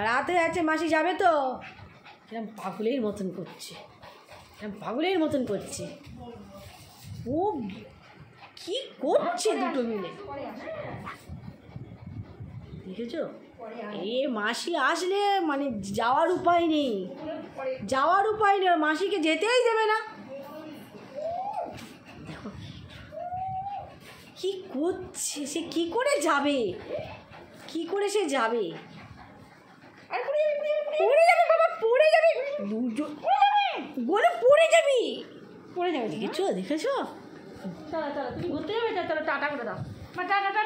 রাতে আছে মাসি যাবে তো এরকম পাগলের মতন করছে, এরকম পাগলের মতন করছে। ও কি করছে দুটো মিলে, দেখেছো? এ মাসি আসলে মানে যাওয়ার উপায় নেই, যাওয়ার উপায় নেই, মাসিকে যেতেই দেবে না। দেখো কি করছে, সে কি করে যাবে, কি করে সে যাবে? পড়ে যাবে বাবা, পড়ে যাবে, বলে পড়ে যাবি, পড়ে যাবে। দেখেছো দেখেছো? চলো চলো, তুমি ঘুরতে যাবে, চলো টাটা করে দাও। Tata tata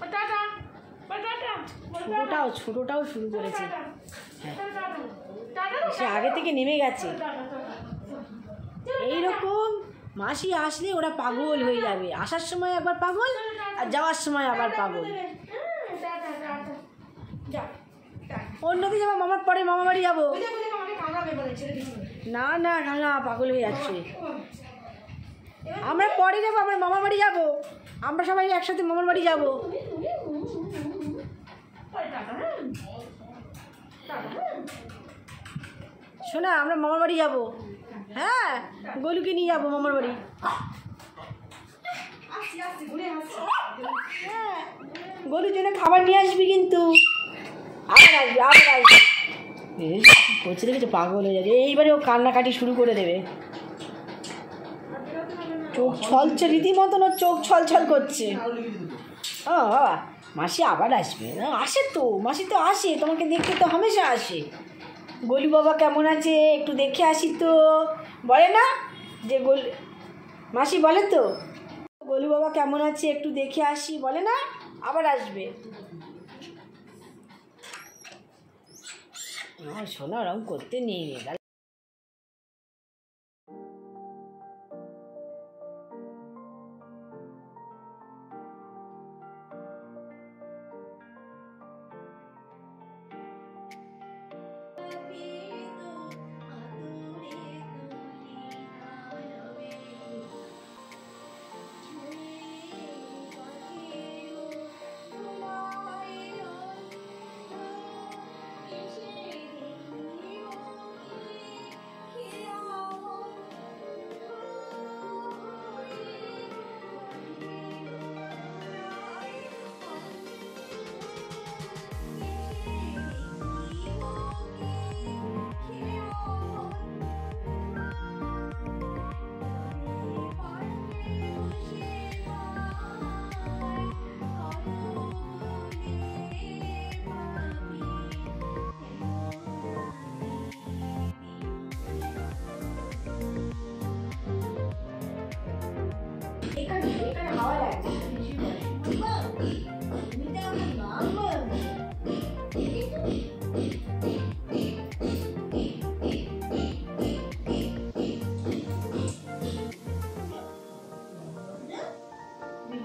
tata. ছোটোটাও শুরু করেছে, হ্যাঁ সে আগে থেকে নেমে গেছে। এইরকম মাসি আসলে ওরা পাগল হয়ে যাবে, আসার সময় একবার পাগল আর যাওয়ার সময় আবার পাগল। অন্যদিকে যাবো, মামার পরে মামা বাড়ি যাবো। না না না, পাগল হয়ে যাচ্ছে। আমরা পরে যাবো, আমরা মামার বাড়ি যাবো, আমরা সবাই একসাথে মামার বাড়ি যাবো। শোনা, আমরা মামার বাড়ি যাবো, হ্যাঁ গোলুকে নিয়ে যাবো মামার বাড়ি। গোলুর জন্য খাবার নিয়ে আসবি কিন্তু, আবার আসবি আবার আসবি। করছে দেখেছো, পাগল হয়ে যাবে। এইবারে ও কান্নাকাটি শুরু করে দেবে, চোখ ছলছে রীতিমতন, ওর চোখ ছলছল করছে। ও বাবা, মাসি আবার আসবে, আসে তো মাসি, তো আসে, তোমাকে দেখতে তো হামেশা আসে। গোলু বাবা কেমন আছে একটু দেখে আসি তো, বলে না যে মাসি বলে তো, গোলু বাবা কেমন আছে একটু দেখে আসি, বলে না, আবার আসবে। শোনা ওরকম করতে নেই।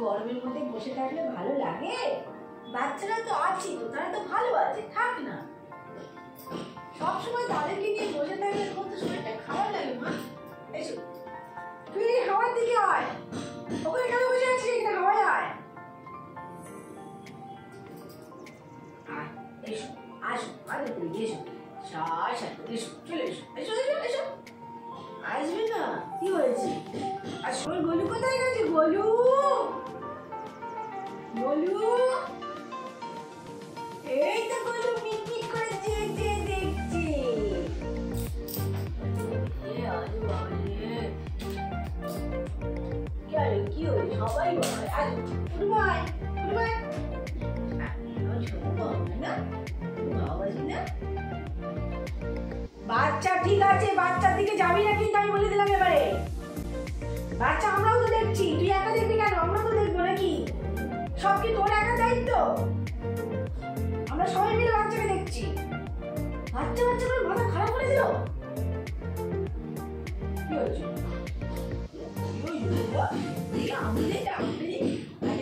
গরমের মধ্যে বসে থাকলে ভালো লাগে? বাচ্চারা তো আছে, তো তারা তো ভালো আছে, থাক না। সবসময় তাদেরকে নিয়ে বসে থাকলে তোমার তো শরীরটা খারাপ লাগে। মা এসো, তুই হাওয়ার দিকে আয়, ওখানে কেন বসে আছিস? এখানে হাওয়ায় আয়, এসো আসো, আরে তুই এসো, এসো চলে এসো, এসো এসো এসো। আসবে না, কি হয়েছে? আর শোন, গোলু কোথায় গেছে? গোলু, গোলু, এই তো গোলু মিটমিট করে চেয়ে দেখছে। কি হলো? সবাই বাচ্চা ঠিক আছে, বাচ্চার দিকে যাবি না কিন্তু, আমি বলে দিলাম এবারে। বাচ্চা আমরাও তো দেখছি, তুই একা দেখবি কেন? আমরা তো দেখবো নাকি? সব কি তোর একা দায়িত্ব? আমরা সবাই মিলে বাচ্চাকে দেখছি। বাচ্চা বাচ্চা করে মাথা খারাপ করে দিল। কি হয়েছে?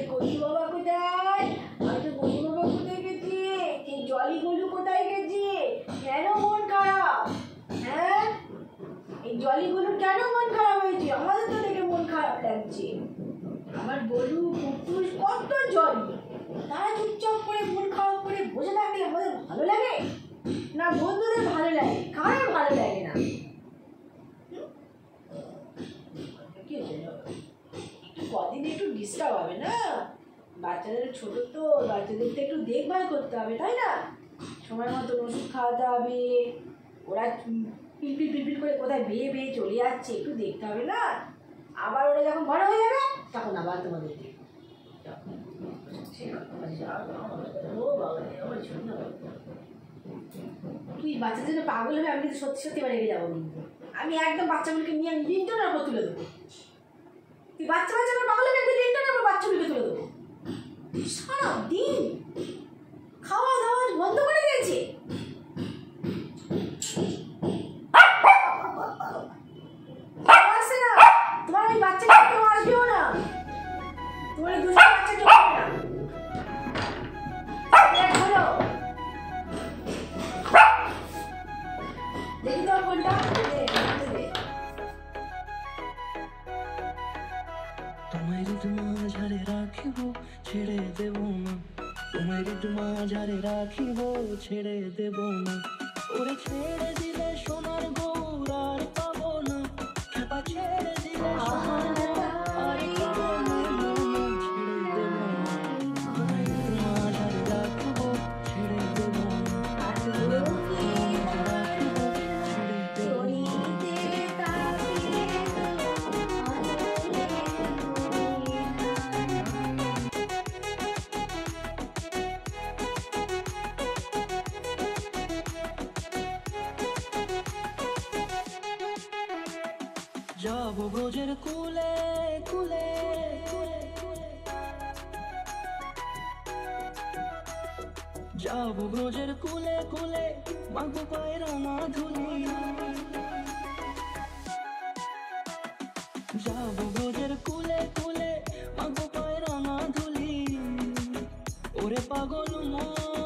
গোলু বাবা কোথায়? গোলু বাবা কোথায় গেছে? এই জলি গোলু কোথায় গেছে? কেন মন খারাপ? হ্যাঁ, এই জলি গোলুর কেন মন খারাপ হয়েছে? আমাদের তো দেখে মন খারাপ লাগছে। আমার গোলু কুকুর কত জলি, তারা ভালো লাগে না? বন্ধুদের ভালো লাগে, কারোর ভালো লাগে না। কি হচ্ছে, একটু কদিন একটু ডিস্টার্ব হবে না? বাচ্চাদের ছোট তো, বাচ্চাদের তো একটু দেখভাল করতে হবে, তাই না? সময় মতো ওষুধ খাওয়াতে হবে। ওরা পিলপিল পিলপিল করে কোথায় বেয়ে বেয়ে চলে যাচ্ছে, একটু দেখতে হবে না? আবার ওরা যখন বড় হয়ে যাবে তখন আবার তোমাদের তুই বাচ্চার জন্য পাগল হবে। আমি কিন্তু সত্যি সত্যি এবার রেগে যাবো। কিন্তু আমি একদম বাচ্চাগুলোকে নিয়ে আমি লিন্টনের উপর তুলে দেবো। তুই বাচ্চা করে পাগল হবে, আমি লিন্টনের উপর বাচ্চাগুলোকে তুলে দেবো। সারা দিন খাওয়া দাওয়া বন্ধ করে দিয়েছে। তোমার ওই বাচ্চাটা কেউ আসবেও না, তোমার দুটো বাচ্চা কেউ আসবে না। দেখি তো কোনটা তোমায় মাঝারে রাখিব ছেড়ে দেব না, তোমায় মাঝারে রাখিব ছেড়ে দেব না। ওরে ছেড়ে দিলে সোনার গৌর আর পাবো না, খেপা ছেড়ে দিলে সোনার গৌর আর পাবো না। ছেড়ে দেব না, তোমায় মাঝারে রাখিব ছেড়ে দেব না, ছেড়ে দেব যাব ব্রজের কুলে কুলে, যাব ব্রজের কুলে কুলে, মাগো পায়ের ধুলি। যাব ব্রজের কুলে কুলে, মাগো পায়ের ধুলি। ওরে পাগল মন